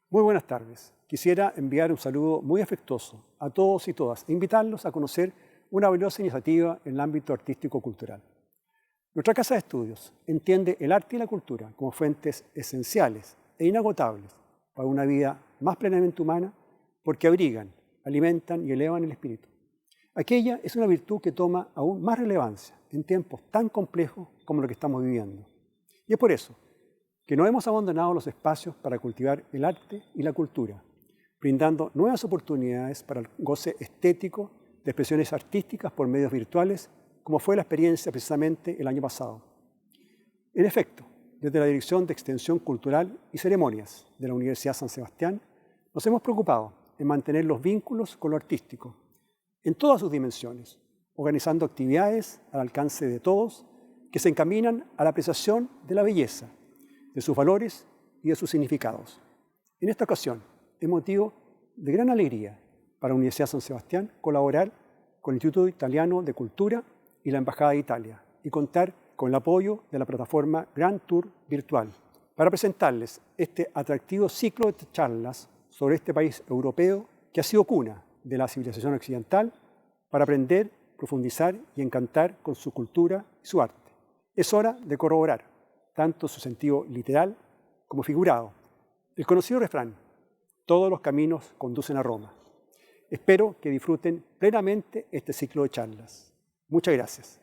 Muy buenas tardes. Quisiera enviar un saludo muy afectuoso a todos y todas e invitarlos a conocer una valiosa iniciativa en el ámbito artístico-cultural. Nuestra Casa de Estudios entiende el arte y la cultura como fuentes esenciales e inagotables para una vida más plenamente humana porque abrigan, alimentan y elevan el espíritu. Aquella es una virtud que toma aún más relevancia en tiempos tan complejos como lo que estamos viviendo. Y es por eso que no hemos abandonado los espacios para cultivar el arte y la cultura, brindando nuevas oportunidades para el goce estético de expresiones artísticas por medios virtuales, como fue la experiencia precisamente el año pasado. En efecto, desde la Dirección de Extensión Cultural y Ceremonias de la Universidad San Sebastián, nos hemos preocupado en mantener los vínculos con lo artístico, en todas sus dimensiones, organizando actividades al alcance de todos que se encaminan a la apreciación de la belleza, de sus valores y de sus significados. En esta ocasión, es motivo de gran alegría para la Universidad San Sebastián colaborar con el Instituto Italiano de Cultura y la Embajada de Italia y contar con el apoyo de la plataforma Grand Tour Virtual para presentarles este atractivo ciclo de charlas sobre este país europeo que ha sido cuna de la civilización occidental para aprender, profundizar y encantar con su cultura y su arte. Es hora de corroborar tanto su sentido literal como figurado. El conocido refrán, todos los caminos conducen a Roma. Espero que disfruten plenamente este ciclo de charlas. Muchas gracias.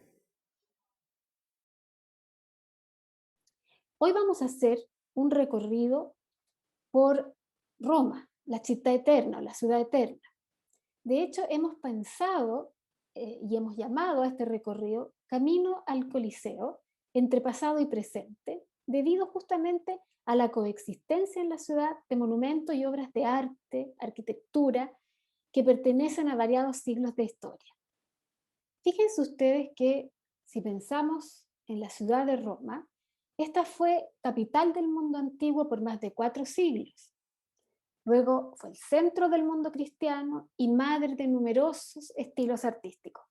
Hoy vamos a hacer un recorrido por Roma, la città eterna, la ciudad eterna. De hecho, hemos pensado y hemos llamado a este recorrido Camino al Coliseo, entre pasado y presente, debido justamente a la coexistencia en la ciudad de monumentos y obras de arte, arquitectura, que pertenecen a variados siglos de historia. Fíjense ustedes que si pensamos en la ciudad de Roma, esta fue capital del mundo antiguo por más de 4 siglos. Luego fue el centro del mundo cristiano y madre de numerosos estilos artísticos.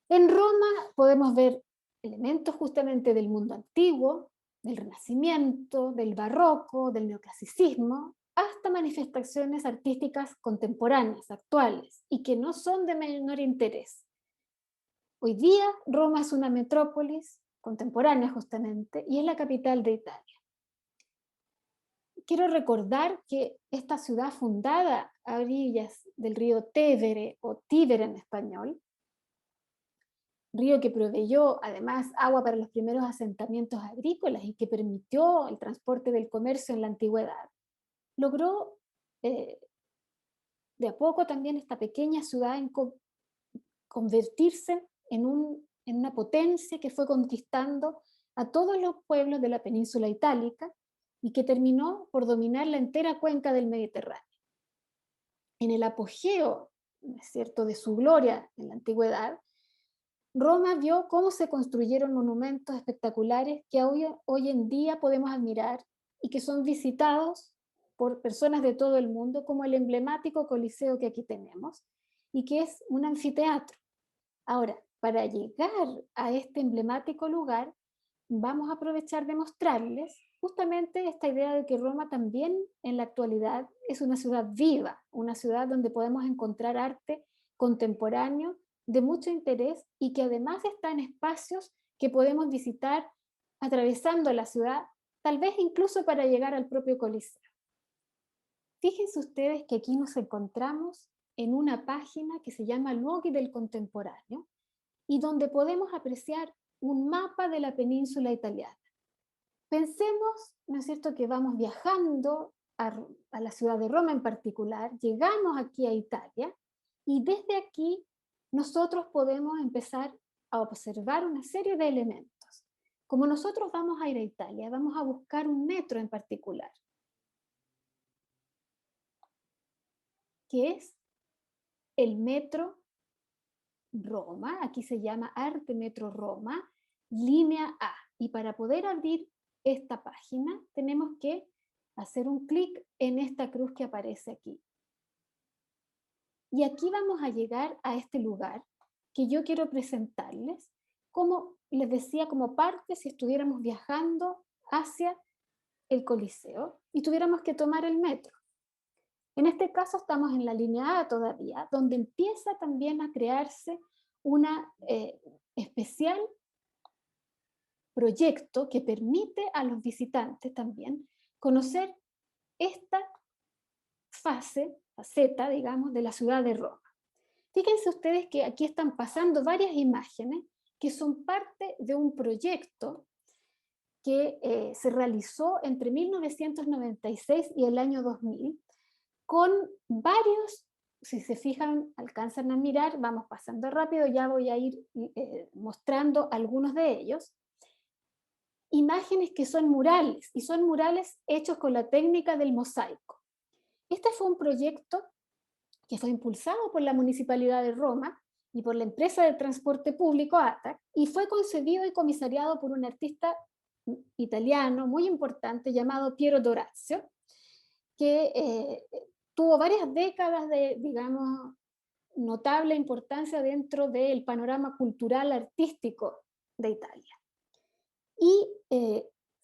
En Roma podemos ver elementos justamente del mundo antiguo, del Renacimiento, del Barroco, del Neoclasicismo, hasta manifestaciones artísticas contemporáneas, actuales, y que no son de menor interés. Hoy día Roma es una metrópolis contemporánea justamente y es la capital de Italia. Quiero recordar que esta ciudad fundada a orillas del río Tevere o Tíber en español, río que proveyó además agua para los primeros asentamientos agrícolas y que permitió el transporte del comercio en la antigüedad, logró de a poco también esta pequeña ciudad en convertirse en una potencia que fue conquistando a todos los pueblos de la península itálica y que terminó por dominar la entera cuenca del Mediterráneo. En el apogeo, ¿no es cierto?, de su gloria en la antigüedad, Roma vio cómo se construyeron monumentos espectaculares que hoy en día podemos admirar y que son visitados por personas de todo el mundo, como el emblemático Coliseo que aquí tenemos, y que es un anfiteatro. Ahora, para llegar a este emblemático lugar, vamos a aprovechar de mostrarles justamente esta idea de que Roma también en la actualidad es una ciudad viva, una ciudad donde podemos encontrar arte contemporáneo de mucho interés y que además está en espacios que podemos visitar atravesando la ciudad, tal vez incluso para llegar al propio Coliseo. Fíjense ustedes que aquí nos encontramos en una página que se llama Luoghi del Contemporáneo, y donde podemos apreciar un mapa de la península italiana. Pensemos, ¿no es cierto?, que vamos viajando a la ciudad de Roma en particular, llegamos aquí a Italia y desde aquí nosotros podemos empezar a observar una serie de elementos. Como nosotros vamos a ir a Italia, vamos a buscar un metro en particular, que es el metro Roma, aquí se llama Arte Metro Roma, línea A. Y para poder abrir esta página tenemos que hacer un clic en esta cruz que aparece aquí. Y aquí vamos a llegar a este lugar que yo quiero presentarles, como les decía, como parte si estuviéramos viajando hacia el Coliseo y tuviéramos que tomar el metro. En este caso estamos en la línea A todavía, donde empieza también a crearse una especial proyecto que permite a los visitantes también conocer esta faceta, digamos, de la ciudad de Roma. Fíjense ustedes que aquí están pasando varias imágenes que son parte de un proyecto que se realizó entre 1996 y el año 2000, con varios, si se fijan, alcanzan a mirar, vamos pasando rápido, ya voy a ir mostrando algunos de ellos, imágenes que son murales, y son murales hechos con la técnica del mosaico. Este fue un proyecto que fue impulsado por la Municipalidad de Roma y por la empresa de transporte público ATAC, y fue concebido y comisariado por un artista italiano muy importante llamado Piero Dorazio, que tuvo varias décadas de, digamos, notable importancia dentro del panorama cultural artístico de Italia. Y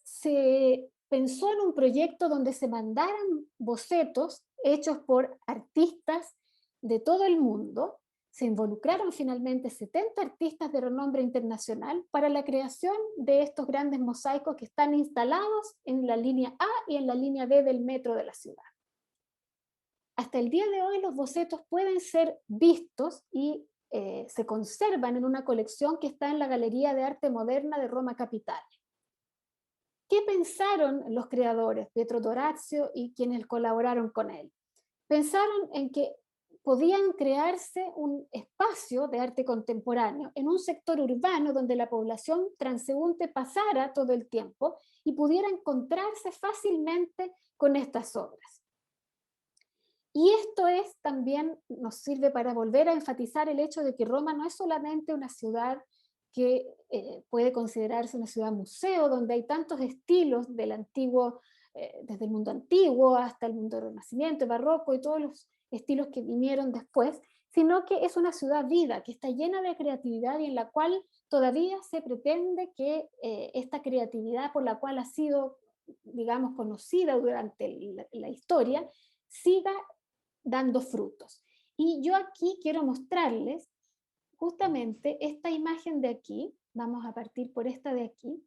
se pensó en un proyecto donde se mandaran bocetos hechos por artistas de todo el mundo. Se involucraron finalmente 70 artistas de renombre internacional para la creación de estos grandes mosaicos que están instalados en la línea A y en la línea B del metro de la ciudad. Hasta el día de hoy los bocetos pueden ser vistos y se conservan en una colección que está en la Galería de Arte Moderna de Roma Capitale. ¿Qué pensaron los creadores, Pietro Dorazio y quienes colaboraron con él? Pensaron en que podían crearse un espacio de arte contemporáneo en un sector urbano donde la población transeúnte pasara todo el tiempo y pudiera encontrarse fácilmente con estas obras. Y esto es también nos sirve para volver a enfatizar el hecho de que Roma no es solamente una ciudad que puede considerarse una ciudad museo, donde hay tantos estilos del antiguo, desde el mundo antiguo hasta el mundo del Renacimiento, barroco y todos los estilos que vinieron después, sino que es una ciudad viva, que está llena de creatividad y en la cual todavía se pretende que esta creatividad por la cual ha sido, digamos, conocida durante la historia, siga dando frutos. Y yo aquí quiero mostrarles justamente esta imagen de aquí, vamos a partir por esta de aquí,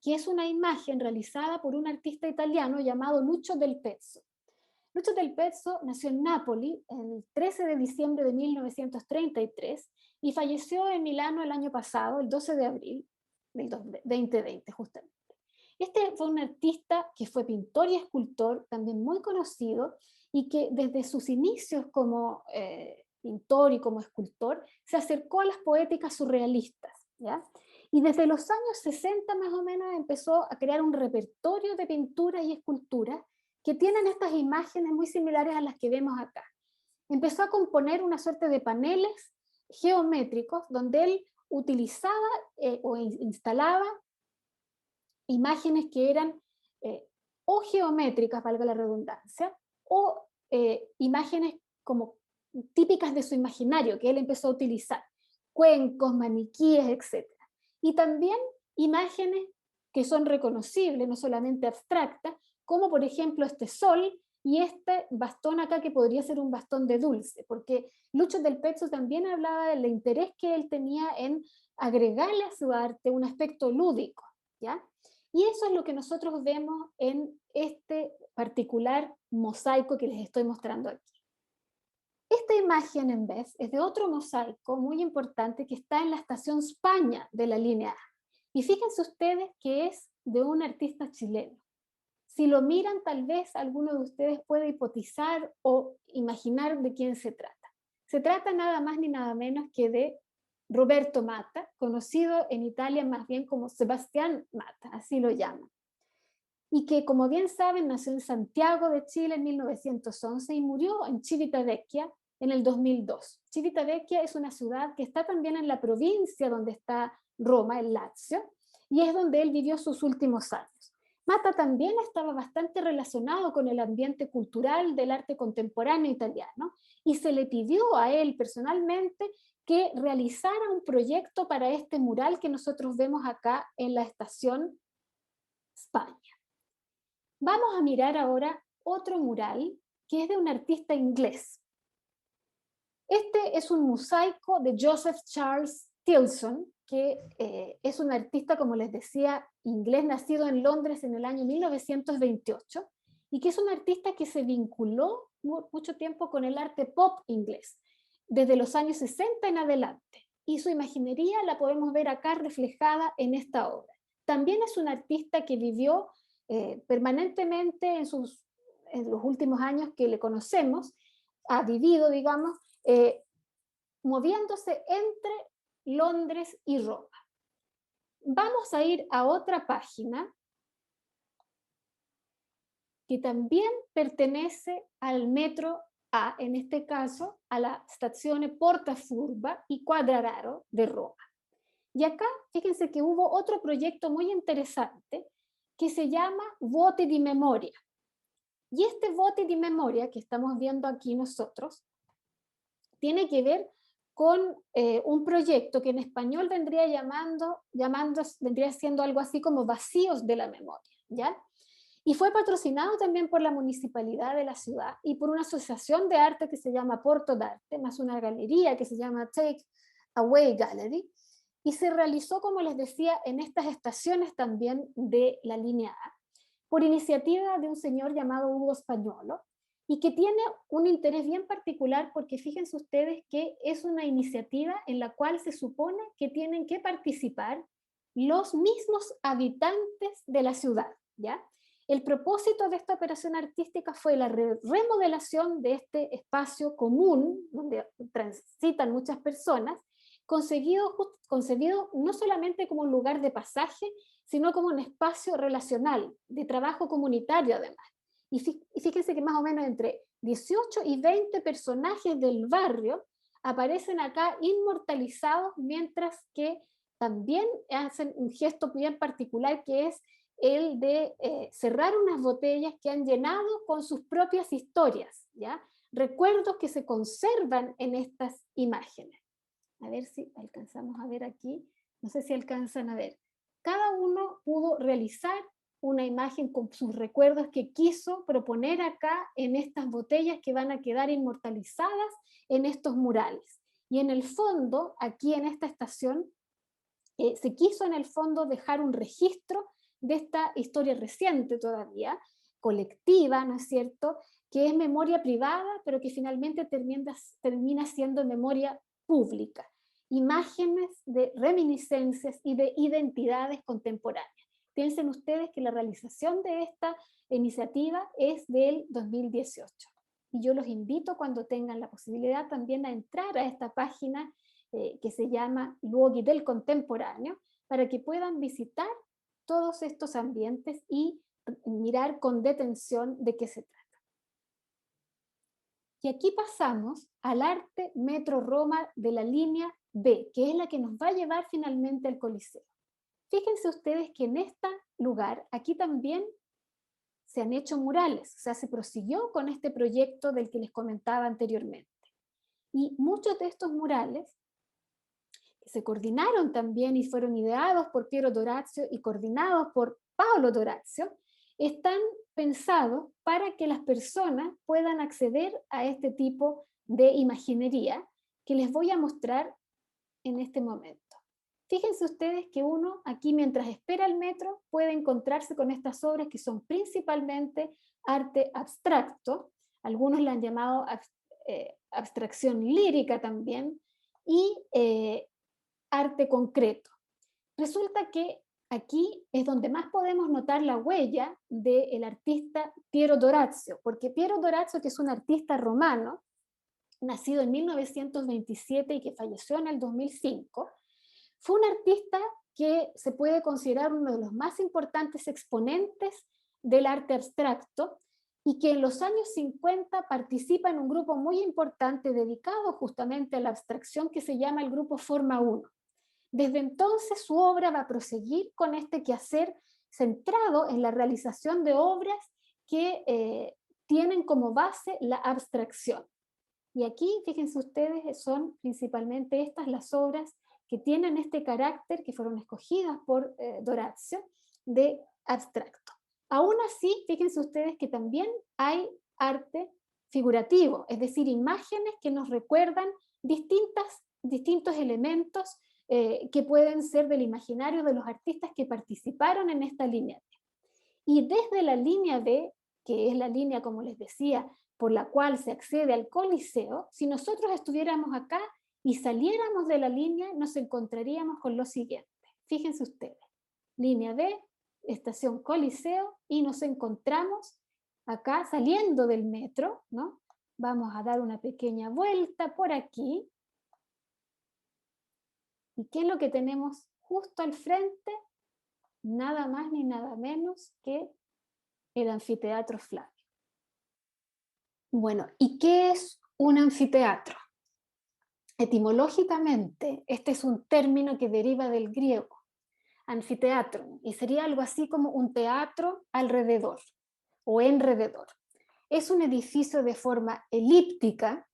que es una imagen realizada por un artista italiano llamado Lucio Del Pezzo. Lucio Del Pezzo nació en Nápoli el 13 de diciembre de 1933 y falleció en Milano el año pasado, el 12 de abril del 2020 justamente. Este fue un artista que fue pintor y escultor, también muy conocido, y que desde sus inicios como pintor y como escultor se acercó a las poéticas surrealistas, ¿ya? Y desde los años 60 más o menos empezó a crear un repertorio de pinturas y esculturas que tienen estas imágenes muy similares a las que vemos acá. Empezó a componer una suerte de paneles geométricos donde él utilizaba o instalaba imágenes que eran o geométricas, valga la redundancia, o imágenes como típicas de su imaginario que él empezó a utilizar, cuencos, maniquíes, etc. Y también imágenes que son reconocibles, no solamente abstractas, como por ejemplo este sol y este bastón acá que podría ser un bastón de dulce, porque Lucio Del Pezzo también hablaba del interés que él tenía en agregarle a su arte un aspecto lúdico, ¿ya? Y eso es lo que nosotros vemos en este particular mosaico que les estoy mostrando aquí. Esta imagen, en vez, es de otro mosaico muy importante que está en la estación España de la línea A. Y fíjense ustedes que es de un artista chileno. Si lo miran, tal vez alguno de ustedes puede hipotizar o imaginar de quién se trata. Se trata nada más ni nada menos que de Roberto Matta, conocido en Italia más bien como Sebastián Matta, así lo llaman. Y que, como bien saben, nació en Santiago de Chile en 1911 y murió en Civitavecchia en el 2002. Civitavecchia es una ciudad que está también en la provincia donde está Roma, el Lazio, y es donde él vivió sus últimos años. Matta también estaba bastante relacionado con el ambiente cultural del arte contemporáneo italiano y se le pidió a él personalmente que realizara un proyecto para este mural que nosotros vemos acá en la estación España. Vamos a mirar ahora otro mural que es de un artista inglés. Este es un mosaico de Joseph Charles Tilson, que es un artista, como les decía, inglés, nacido en Londres en el año 1928, y que es un artista que se vinculó mucho tiempo con el arte pop inglés, desde los años 60 en adelante. Y su imaginería la podemos ver acá reflejada en esta obra. También es un artista que vivió permanentemente en los últimos años que le conocemos, ha vivido, digamos, moviéndose entre Londres y Roma. Vamos a ir a otra página que también pertenece al metro A, en este caso a la stazione Porta Furba y Quadrararo de Roma. Y acá, fíjense que hubo otro proyecto muy interesante que se llama Voti di Memoria. Y este Voti di Memoria que estamos viendo aquí nosotros tiene que ver con un proyecto que en español vendría vendría siendo algo así como Vacíos de la Memoria, ¿ya? Y fue patrocinado también por la municipalidad de la ciudad y por una asociación de arte que se llama Porto d'Arte, más una galería que se llama Take Away Gallery, y se realizó, como les decía, en estas estaciones también de la línea A, por iniciativa de un señor llamado Hugo Spagnolo, y que tiene un interés bien particular porque fíjense ustedes que es una iniciativa en la cual se supone que tienen que participar los mismos habitantes de la ciudad, ¿ya? El propósito de esta operación artística fue la remodelación de este espacio común donde transitan muchas personas, concebido no solamente como un lugar de pasaje, sino como un espacio relacional, de trabajo comunitario además. Y fíjense que más o menos entre 18 y 20 personajes del barrio aparecen acá inmortalizados, mientras que también hacen un gesto bien particular que es el de cerrar unas botellas que han llenado con sus propias historias, ¿ya? Recuerdos que se conservan en estas imágenes. A ver si alcanzamos a ver aquí, no sé si alcanzan a ver. Cada uno pudo realizar una imagen con sus recuerdos que quiso proponer acá en estas botellas que van a quedar inmortalizadas en estos murales. Y en el fondo, aquí en esta estación, se quiso en el fondo dejar un registro de esta historia reciente todavía, colectiva, ¿no es cierto?, que es memoria privada, pero que finalmente termina siendo memoria pública. Imágenes de reminiscencias y de identidades contemporáneas. Piensen ustedes que la realización de esta iniciativa es del 2018. Y yo los invito cuando tengan la posibilidad también a entrar a esta página que se llama Luoghi del Contemporáneo, para que puedan visitar todos estos ambientes y mirar con detención de qué se trata. Y aquí pasamos al arte Metro Roma de la línea B, que es la que nos va a llevar finalmente al Coliseo. Fíjense ustedes que en este lugar, aquí también se han hecho murales, o sea, se prosiguió con este proyecto del que les comentaba anteriormente. Y muchos de estos murales que se coordinaron también y fueron ideados por Piero Dorazio y coordinados por Paolo Dorazio, están pensados para que las personas puedan acceder a este tipo de imaginería que les voy a mostrar en este momento. Fíjense ustedes que uno aquí mientras espera el metro puede encontrarse con estas obras que son principalmente arte abstracto, algunos la han llamado abstracción lírica también, y arte concreto. Resulta que aquí es donde más podemos notar la huella del artista Piero Dorazio, porque Piero Dorazio, que es un artista romano, nacido en 1927 y que falleció en el 2005, fue un artista que se puede considerar uno de los más importantes exponentes del arte abstracto y que en los años 50 participa en un grupo muy importante dedicado justamente a la abstracción que se llama el Grupo Forma 1. Desde entonces su obra va a proseguir con este quehacer centrado en la realización de obras que tienen como base la abstracción. Y aquí, fíjense ustedes, son principalmente estas las obras que tienen este carácter, que fueron escogidas por Dorazio, de abstracto. Aún así, fíjense ustedes que también hay arte figurativo, es decir, imágenes que nos recuerdan distintos elementos que pueden ser del imaginario de los artistas que participaron en esta línea D. Y desde la línea D, que es la línea, como les decía, por la cual se accede al Coliseo, si nosotros estuviéramos acá y saliéramos de la línea, nos encontraríamos con lo siguiente. Fíjense ustedes, línea D, estación Coliseo, y nos encontramos acá saliendo del metro, ¿no? Vamos a dar una pequeña vuelta por aquí. ¿Y qué es lo que tenemos justo al frente? Nada más ni nada menos que el anfiteatro Flavio. Bueno, ¿y qué es un anfiteatro? Etimológicamente, este es un término que deriva del griego, anfiteatro, y sería algo así como un teatro alrededor o enrededor. Es un edificio de forma elíptica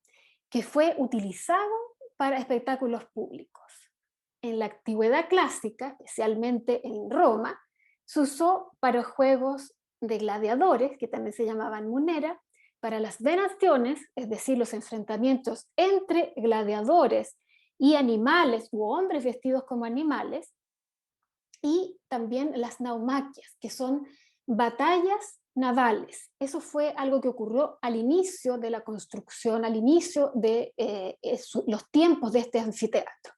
que fue utilizado para espectáculos públicos. En la antigüedad clásica, especialmente en Roma, se usó para juegos de gladiadores, que también se llamaban munera, para las venaciones, es decir, los enfrentamientos entre gladiadores y animales u hombres vestidos como animales, y también las naumaquias, que son batallas navales. Eso fue algo que ocurrió al inicio de la construcción, al inicio de los tiempos de este anfiteatro.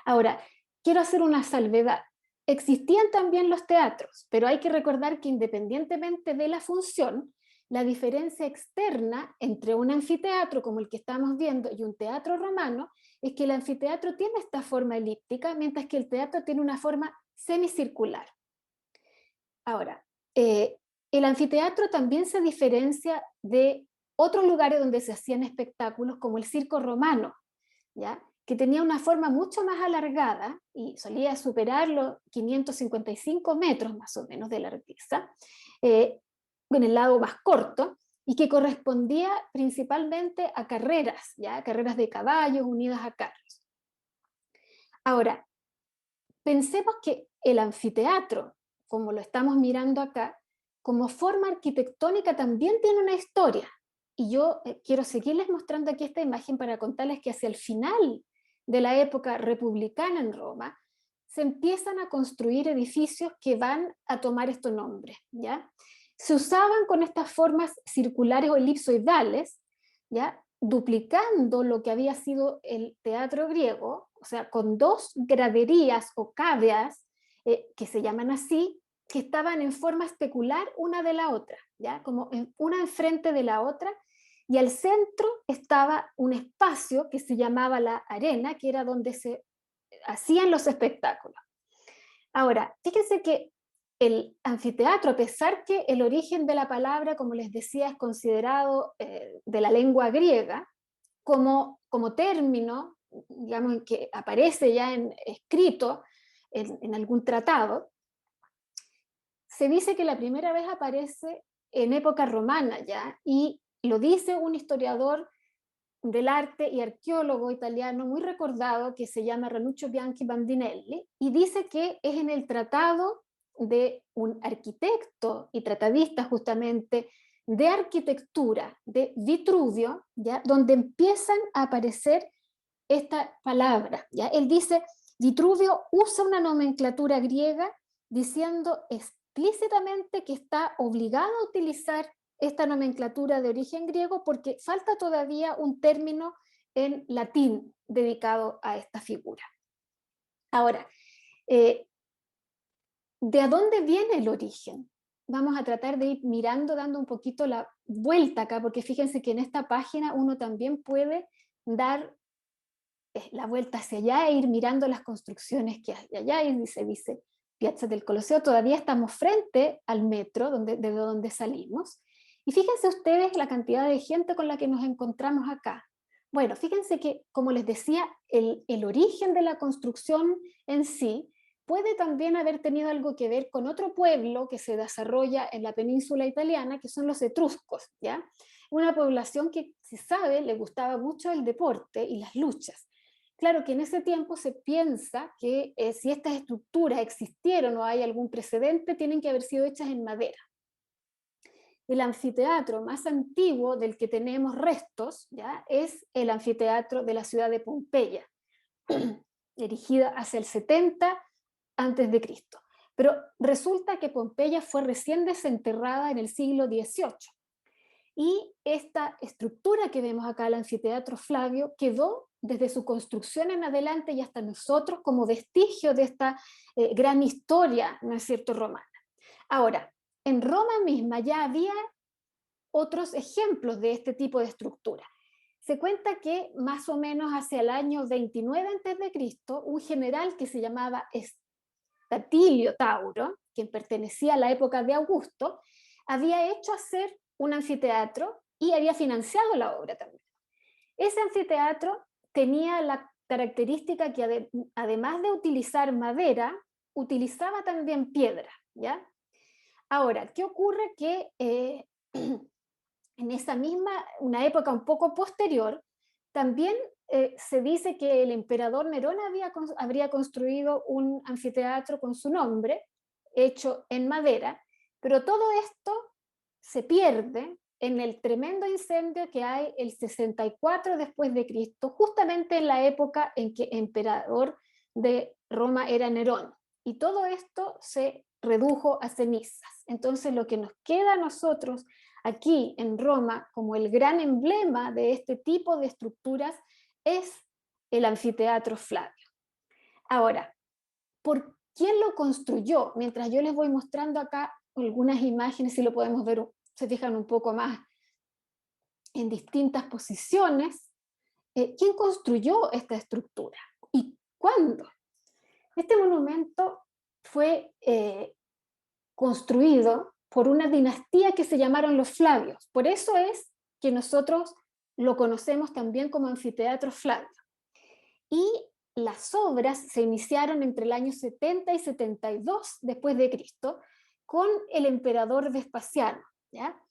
Ahora, quiero hacer una salvedad. Existían también los teatros, pero hay que recordar que independientemente de la función, la diferencia externa entre un anfiteatro como el que estamos viendo y un teatro romano es que el anfiteatro tiene esta forma elíptica, mientras que el teatro tiene una forma semicircular. Ahora, el anfiteatro también se diferencia de otros lugares donde se hacían espectáculos, como el circo romano, ¿ya? Que tenía una forma mucho más alargada y solía superar los 555 metros más o menos de largueza, en el lado más corto, y que correspondía principalmente a carreras, ¿ya? Carreras de caballos unidas a carros. Ahora, pensemos que el anfiteatro, como lo estamos mirando acá, como forma arquitectónica también tiene una historia. Y yo quiero seguirles mostrando aquí esta imagen para contarles que hacia el final de la época republicana en Roma, se empiezan a construir edificios que van a tomar estos nombres, ¿ya? Se usaban con estas formas circulares o elipsoidales, ¿ya? Duplicando lo que había sido el teatro griego, o sea, con dos graderías o caveas, que se llaman así, que estaban en forma especular una de la otra, ¿ya? Como una enfrente de la otra, y al centro estaba un espacio que se llamaba la arena, que era donde se hacían los espectáculos. Ahora, fíjense que el anfiteatro, a pesar que el origen de la palabra, como les decía, es considerado de la lengua griega, como término, digamos, que aparece ya escrito en algún tratado, se dice que la primera vez aparece en época romana ya, y lo dice un historiador del arte y arqueólogo italiano muy recordado que se llama Ranuccio Bianchi Bandinelli, y dice que es en el tratado de un arquitecto y tratadista justamente de arquitectura de Vitruvio, ¿ya? Donde empiezan a aparecer esta palabra. ¿Ya? Él dice, Vitruvio usa una nomenclatura griega diciendo explícitamente que está obligado a utilizar esta nomenclatura de origen griego porque falta todavía un término en latín dedicado a esta figura. Ahora, ¿de dónde viene el origen? Vamos a tratar de ir mirando, dando un poquito la vuelta acá, porque fíjense que en esta página uno también puede dar la vuelta hacia allá e ir mirando las construcciones que hay allá, y dice Piazza del Coliseo, todavía estamos frente al metro de donde salimos, y fíjense ustedes la cantidad de gente con la que nos encontramos acá. Bueno, fíjense que, como les decía, el origen de la construcción en sí puede también haber tenido algo que ver con otro pueblo que se desarrolla en la península italiana, que son los etruscos, ¿ya? Una población que, se sabe, le gustaba mucho el deporte y las luchas. Claro que en ese tiempo se piensa que si estas estructuras existieron o hay algún precedente, tienen que haber sido hechas en madera. el anfiteatro más antiguo del que tenemos restos, ¿ya?, es el anfiteatro de la ciudad de Pompeya, erigida hacia el 70 antes de Cristo. Pero resulta que Pompeya fue recién desenterrada en el siglo XVIII. Y esta estructura que vemos acá, el anfiteatro Flavio, quedó desde su construcción en adelante y hasta nosotros como vestigio de esta gran historia, ¿no es cierto?, romana. Ahora, en Roma misma ya había otros ejemplos de este tipo de estructura. Se cuenta que más o menos hacia el año 29 a.C., un general que se llamaba Statilio Tauro, quien pertenecía a la época de Augusto, había hecho hacer un anfiteatro y había financiado la obra también. Ese anfiteatro tenía la característica que además de utilizar madera, utilizaba también piedra, ¿ya? Ahora, ¿qué ocurre? Que en esa misma, una época un poco posterior, también se dice que el emperador Nerón habría construido un anfiteatro con su nombre, hecho en madera, pero todo esto se pierde en el tremendo incendio que hay el 64 después de Cristo, justamente en la época en que emperador de Roma era Nerón. Y todo esto se redujo a cenizas. Entonces lo que nos queda a nosotros aquí en Roma como el gran emblema de este tipo de estructuras es el anfiteatro Flavio. Ahora, ¿por quién lo construyó? Mientras yo les voy mostrando acá algunas imágenes, si lo podemos ver, se fijan un poco más en distintas posiciones, ¿quién construyó esta estructura? ¿Y cuándo? Este monumento fue construido por una dinastía que se llamaron los Flavios. Por eso es que nosotros lo conocemos también como anfiteatro Flavio. Y las obras se iniciaron entre el año 70 y 72 después de Cristo con el emperador Vespasiano, ¿ya?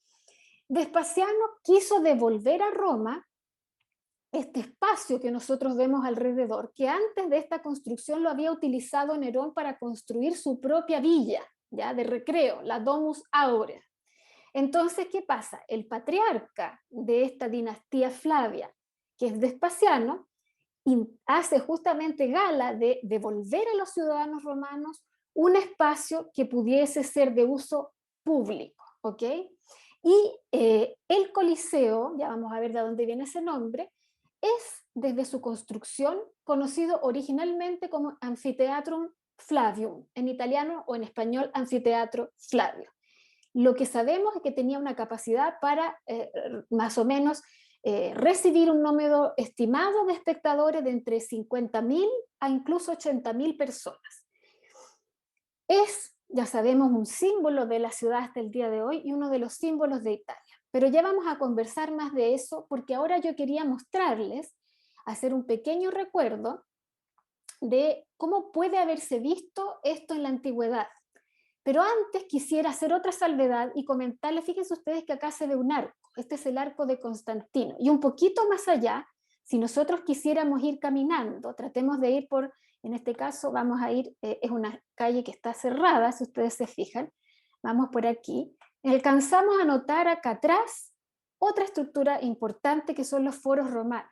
Vespasiano quiso devolver a Roma este espacio que nosotros vemos alrededor, que antes de esta construcción lo había utilizado Nerón para construir su propia villa, ¿ya?, de recreo, la Domus Aurea. Entonces, ¿qué pasa? El patriarca de esta dinastía Flavia, que es Vespasiano, hace justamente gala de devolver a los ciudadanos romanos un espacio que pudiese ser de uso público, ¿ok? Y el Coliseo, ya vamos a ver de dónde viene ese nombre, es desde su construcción conocido originalmente como Amphitheatrum Flavium, en italiano o en español Anfiteatro Flavio. Lo que sabemos es que tenía una capacidad para más o menos recibir un número estimado de espectadores de entre 50.000 a incluso 80.000 personas. Es, ya sabemos, un símbolo de la ciudad hasta el día de hoy y uno de los símbolos de Italia. Pero ya vamos a conversar más de eso porque ahora yo quería mostrarles, hacer un pequeño recuerdo de cómo puede haberse visto esto en la antigüedad. Pero antes quisiera hacer otra salvedad y comentarles, fíjense ustedes que acá se ve un arco, este es el arco de Constantino, y un poquito más allá, si nosotros quisiéramos ir caminando, tratemos de ir por, en este caso vamos a ir, es una calle que está cerrada, si ustedes se fijan, vamos por aquí, alcanzamos a notar acá atrás otra estructura importante que son los foros romanos.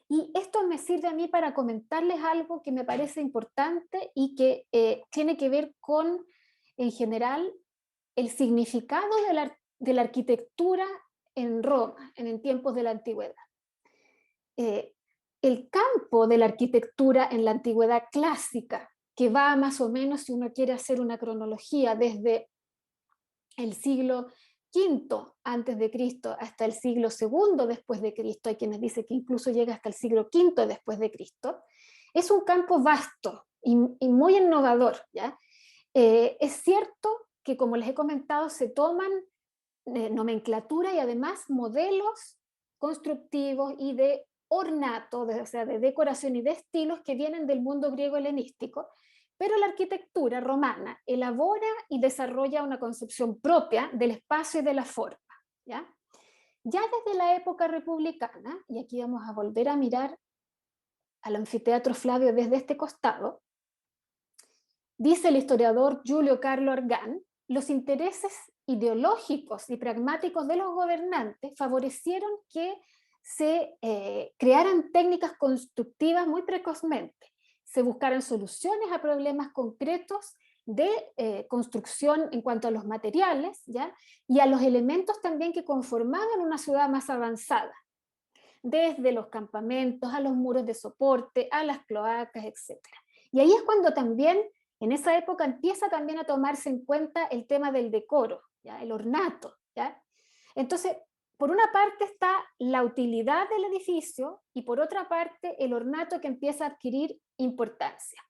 Y esto me sirve a mí para comentarles algo que me parece importante y que tiene que ver con, en general, el significado de la arquitectura en Roma, en tiempos de la antigüedad. El campo de la arquitectura en la antigüedad clásica, que va más o menos, si uno quiere hacer una cronología, desde el siglo V antes de Cristo hasta el siglo II después de Cristo, hay quienes dicen que incluso llega hasta el siglo V después de Cristo, es un campo vasto y muy innovador, ¿ya? Es cierto que, como les he comentado, se toman nomenclatura y además modelos constructivos y de ornato, o sea, de decoración y de estilos que vienen del mundo griego helenístico, pero la arquitectura romana elabora y desarrolla una concepción propia del espacio y de la forma, ¿ya? Ya desde la época republicana, y aquí vamos a volver a mirar al anfiteatro Flavio desde este costado, dice el historiador Giulio Carlo Argan, los intereses ideológicos y pragmáticos de los gobernantes favorecieron que se crearan técnicas constructivas muy precozmente, se buscaran soluciones a problemas concretos de construcción en cuanto a los materiales, ¿ya? Y a los elementos también que conformaban una ciudad más avanzada, desde los campamentos, a los muros de soporte, a las cloacas, etc. Y ahí es cuando también, en esa época, empieza también a tomarse en cuenta el tema del decoro, ¿ya? El ornato, ¿ya? Entonces, por una parte está la utilidad del edificio y por otra parte el ornato que empieza a adquirir importancia.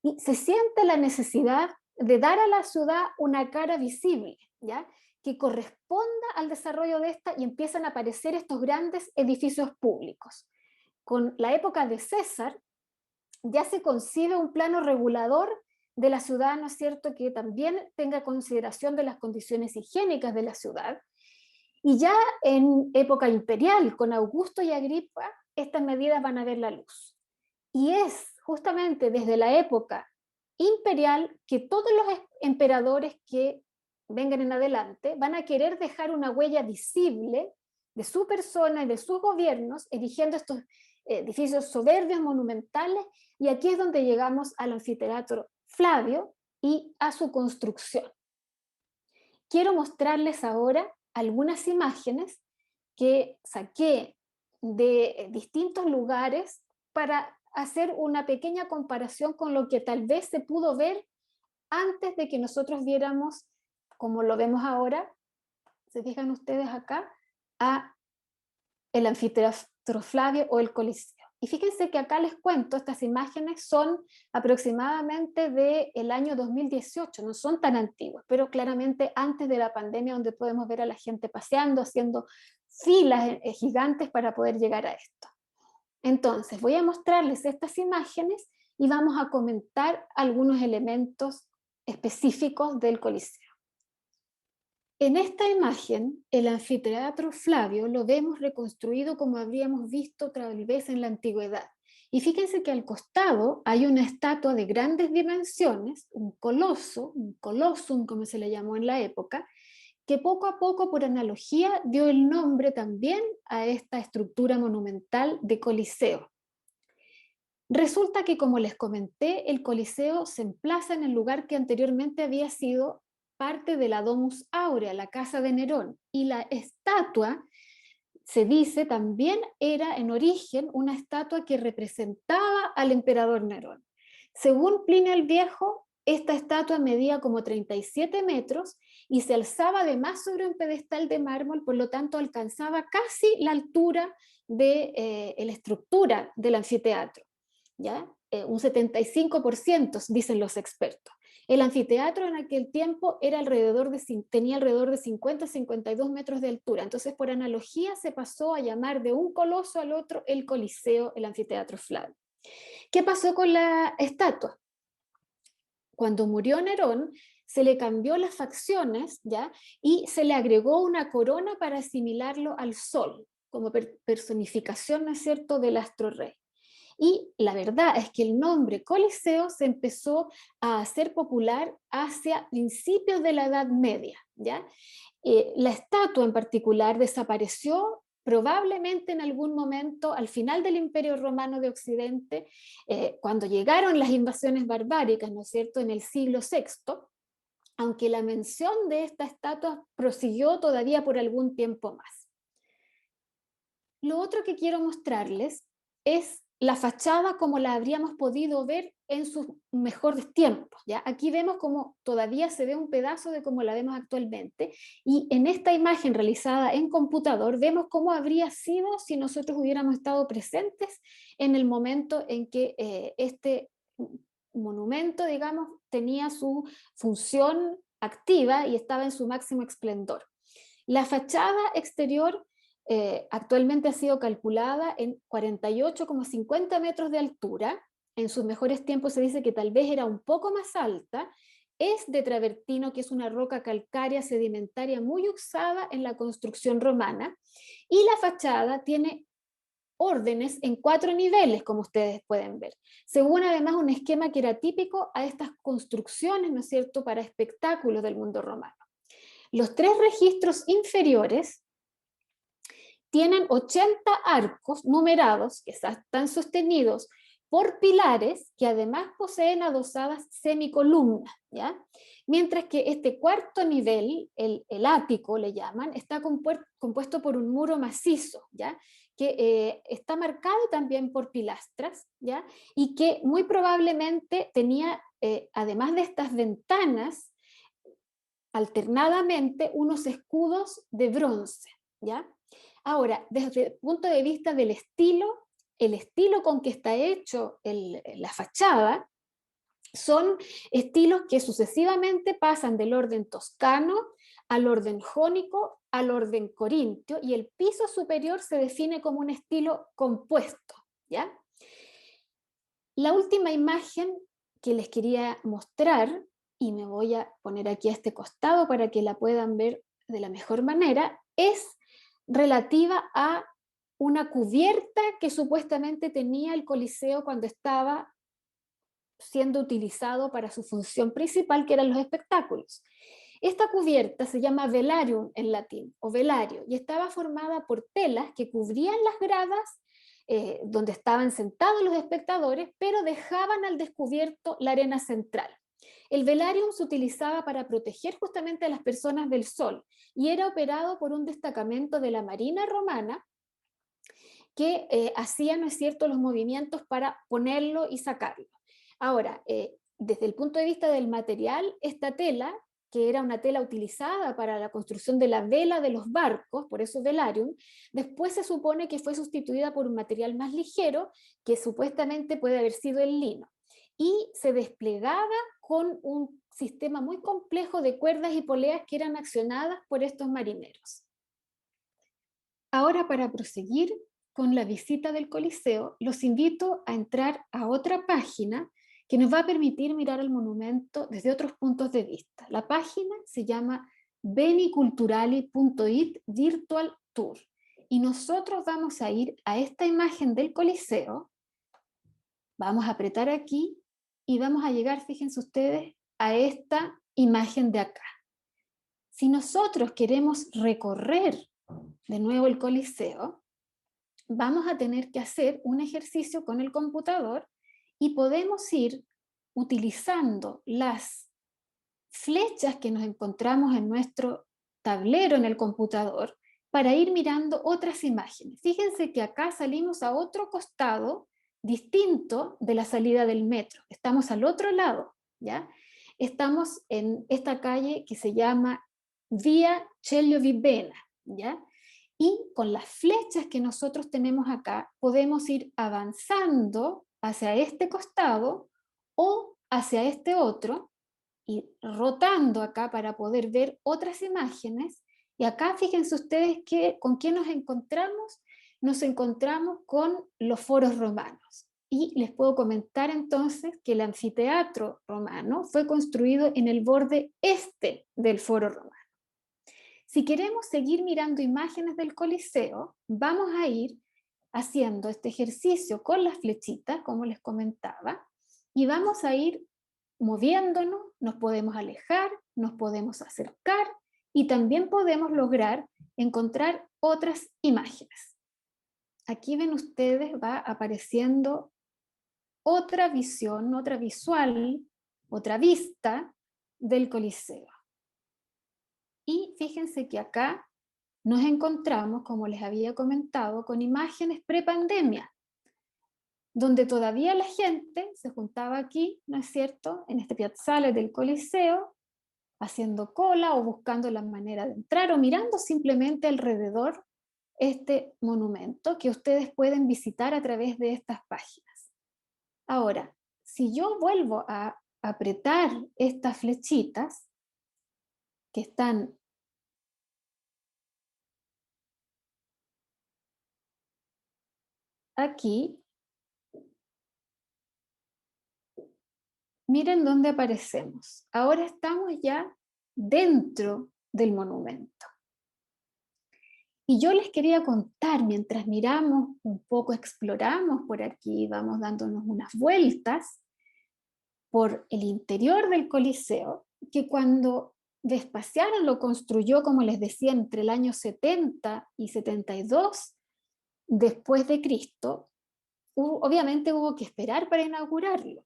Y se siente la necesidad de dar a la ciudad una cara visible, ¿ya? Que corresponda al desarrollo de esta, y empiezan a aparecer estos grandes edificios públicos. Con la época de César ya se concibe un plano regulador de la ciudad, ¿no es cierto?, que también tenga consideración de las condiciones higiénicas de la ciudad. Y ya en época imperial, con Augusto y Agripa, estas medidas van a ver la luz. Y es justamente desde la época imperial que todos los emperadores que vengan en adelante van a querer dejar una huella visible de su persona y de sus gobiernos, erigiendo estos edificios soberbios, monumentales, y aquí es donde llegamos al anfiteatro Flavio y a su construcción. Quiero mostrarles ahora algunas imágenes que saqué de distintos lugares para hacer una pequeña comparación con lo que tal vez se pudo ver antes de que nosotros viéramos, como lo vemos ahora, se fijan ustedes acá, a el anfiteatro Flavio o el Coliseo. Y fíjense que acá les cuento, estas imágenes son aproximadamente del año 2018, no son tan antiguas, pero claramente antes de la pandemia, donde podemos ver a la gente paseando, haciendo filas gigantes para poder llegar a esto. Entonces, voy a mostrarles estas imágenes y vamos a comentar algunos elementos específicos del Coliseo. En esta imagen, el anfiteatro Flavio lo vemos reconstruido como habríamos visto tal vez en la antigüedad. Y fíjense que al costado hay una estatua de grandes dimensiones, un coloso, un colosum como se le llamó en la época, que poco a poco, por analogía, dio el nombre también a esta estructura monumental de Coliseo. Resulta que, como les comenté, el Coliseo se emplaza en el lugar que anteriormente había sido parte de la Domus Aurea, la casa de Nerón, y la estatua, se dice, también era en origen una estatua que representaba al emperador Nerón. Según Plinio el Viejo, esta estatua medía como 37 metros y se alzaba además sobre un pedestal de mármol, por lo tanto alcanzaba casi la altura de la estructura del anfiteatro, ¿ya? Un 75%, dicen los expertos. El anfiteatro en aquel tiempo era tenía alrededor de 50-52 metros de altura, entonces por analogía se pasó a llamar de un coloso al otro el Coliseo, el anfiteatro Flavio. ¿Qué pasó con la estatua? Cuando murió Nerón, se le cambió las facciones, ¿ya? Y se le agregó una corona para asimilarlo al sol, como personificación, ¿no es cierto?, del astro rey. Y la verdad es que el nombre Coliseo se empezó a hacer popular hacia principios de la Edad Media, ¿ya? La estatua en particular desapareció probablemente en algún momento al final del Imperio Romano de Occidente, cuando llegaron las invasiones barbáricas, ¿no es cierto?, en el siglo VI, aunque la mención de esta estatua prosiguió todavía por algún tiempo más. Lo otro que quiero mostrarles es la fachada como la habríamos podido ver en sus mejores tiempos, ¿ya? Aquí vemos como todavía se ve un pedazo de cómo la vemos actualmente, y en esta imagen realizada en computador vemos cómo habría sido si nosotros hubiéramos estado presentes en el momento en que este monumento, digamos, tenía su función activa y estaba en su máximo esplendor. La fachada exterior actualmente ha sido calculada en 48,50 metros de altura. En sus mejores tiempos se dice que tal vez era un poco más alta. Es de travertino, que es una roca calcárea sedimentaria muy usada en la construcción romana, y la fachada tiene órdenes en 4 niveles, como ustedes pueden ver, según además un esquema que era típico a estas construcciones, ¿no es cierto?, para espectáculos del mundo romano. Los 3 registros inferiores tienen 80 arcos numerados que están sostenidos por pilares que además poseen adosadas semicolumnas, ¿ya? Mientras que este cuarto nivel, el ático le llaman, está compuesto por un muro macizo, ¿ya? Que está marcado también por pilastras, ¿ya? Y que muy probablemente tenía, además de estas ventanas, alternadamente unos escudos de bronce, ¿ya? Ahora, desde el punto de vista del estilo, el estilo con que está hecho la fachada son estilos que sucesivamente pasan del orden toscano al orden jónico al orden corintio, y el piso superior se define como un estilo compuesto, ¿ya? La última imagen que les quería mostrar, y me voy a poner aquí a este costado para que la puedan ver de la mejor manera, es relativa a una cubierta que supuestamente tenía el Coliseo cuando estaba siendo utilizado para su función principal, que eran los espectáculos. Esta cubierta se llama velarium en latín, o velario, y estaba formada por telas que cubrían las gradas donde estaban sentados los espectadores, pero dejaban al descubierto la arena central. El velarium se utilizaba para proteger justamente a las personas del sol y era operado por un destacamento de la Marina romana que hacía, ¿no es cierto?, los movimientos para ponerlo y sacarlo. Ahora, desde el punto de vista del material, esta tela, que era una tela utilizada para la construcción de la vela de los barcos, por eso velarium, después se supone que fue sustituida por un material más ligero, que supuestamente puede haber sido el lino, y se desplegaba con un sistema muy complejo de cuerdas y poleas que eran accionadas por estos marineros. Ahora, para proseguir con la visita del Coliseo, los invito a entrar a otra página que nos va a permitir mirar el monumento desde otros puntos de vista. La página se llama beniculturali.it Virtual Tour, y nosotros vamos a ir a esta imagen del Coliseo, vamos a apretar aquí y vamos a llegar, fíjense ustedes, a esta imagen de acá. Si nosotros queremos recorrer de nuevo el Coliseo, vamos a tener que hacer un ejercicio con el computador y podemos ir utilizando las flechas que nos encontramos en nuestro tablero en el computador para ir mirando otras imágenes. Fíjense que acá salimos a otro costado distinto de la salida del metro. Estamos al otro lado, ¿ya? Estamos en esta calle que se llama Vía Celio Vivena, ¿ya? Y con las flechas que nosotros tenemos acá, podemos ir avanzando hacia este costado o hacia este otro, y rotando acá para poder ver otras imágenes. Y acá fíjense ustedes con qué nos encontramos. Nos encontramos con los foros romanos. Y les puedo comentar entonces que el anfiteatro romano fue construido en el borde este del foro romano. Si queremos seguir mirando imágenes del Coliseo, vamos a ir haciendo este ejercicio con las flechitas, como les comentaba, y vamos a ir moviéndonos, nos podemos alejar, nos podemos acercar y también podemos lograr encontrar otras imágenes. Aquí ven ustedes, va apareciendo otra visión, otra visual, otra vista del Coliseo. Y fíjense que acá nos encontramos, como les había comentado, con imágenes prepandemia, donde todavía la gente se juntaba aquí, ¿no es cierto?, en este piazzale del Coliseo, haciendo cola o buscando la manera de entrar o mirando simplemente alrededor este monumento que ustedes pueden visitar a través de estas páginas. Ahora, si yo vuelvo a apretar estas flechitas que están aquí, miren dónde aparecemos. Ahora estamos ya dentro del monumento. Y yo les quería contar, mientras miramos un poco, exploramos por aquí, vamos dándonos unas vueltas por el interior del Coliseo, que cuando Vespasiano lo construyó, como les decía, entre el año 70 y 72 después de Cristo, obviamente hubo que esperar para inaugurarlo.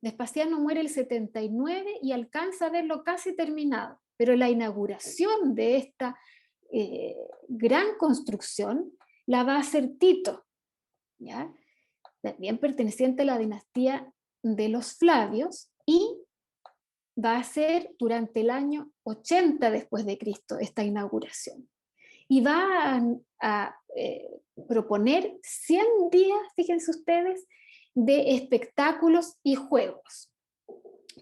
Vespasiano muere el 79 y alcanza a verlo casi terminado, pero la inauguración de esta gran construcción la va a hacer Tito, ¿ya? También perteneciente a la dinastía de los Flavios, y va a ser durante el año 80 después de Cristo esta inauguración. Y va a proponer 100 días, fíjense ustedes, de espectáculos y juegos.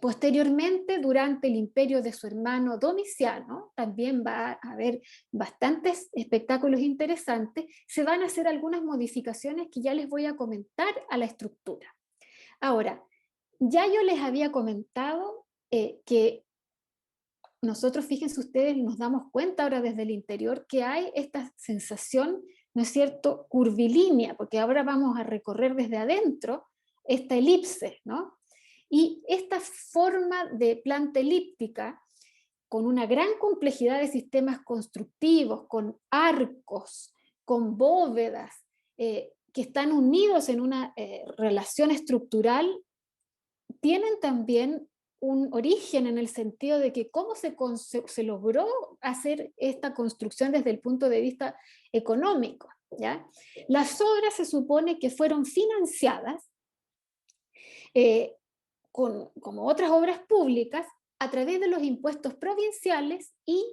Posteriormente, durante el imperio de su hermano Domiciano, también va a haber bastantes espectáculos interesantes. Se van a hacer algunas modificaciones que ya les voy a comentar a la estructura. Ahora, ya yo les había comentado que nosotros, fíjense ustedes, nos damos cuenta ahora desde el interior que hay esta sensación, ¿no es cierto?, curvilínea, porque ahora vamos a recorrer desde adentro esta elipse, ¿no? Y esta forma de planta elíptica, con una gran complejidad de sistemas constructivos, con arcos, con bóvedas, que están unidos en una relación estructural, tienen también un origen en el sentido de que cómo se logró hacer esta construcción desde el punto de vista económico, ¿ya? Las obras se supone que fueron financiadas como otras obras públicas a través de los impuestos provinciales y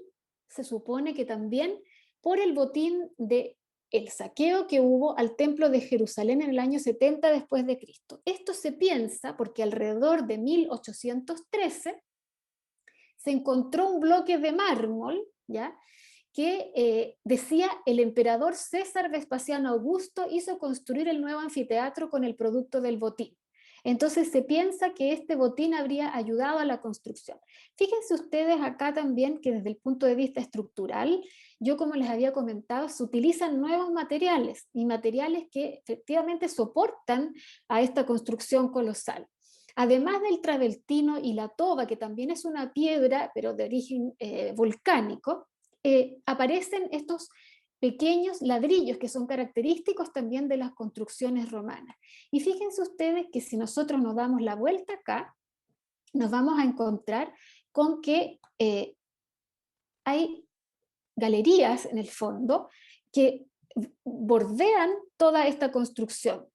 se supone que también por el botín de el saqueo que hubo al templo de Jerusalén en el año 70 después de Cristo. Esto se piensa porque alrededor de 1813 se encontró un bloque de mármol, ¿ya?, que decía: el emperador César Vespasiano Augusto hizo construir el nuevo anfiteatro con el producto del botín. Entonces se piensa que este botín habría ayudado a la construcción. Fíjense ustedes acá también que desde el punto de vista estructural, yo como les había comentado, se utilizan nuevos materiales y materiales que efectivamente soportan a esta construcción colosal. Además del travertino y la toba, que también es una piedra, pero de origen volcánico, aparecen estos pequeños ladrillos que son característicos también de las construcciones romanas. Y fíjense ustedes que si nosotros nos damos la vuelta acá, nos vamos a encontrar con que hay galerías en el fondo que bordean toda esta construcción.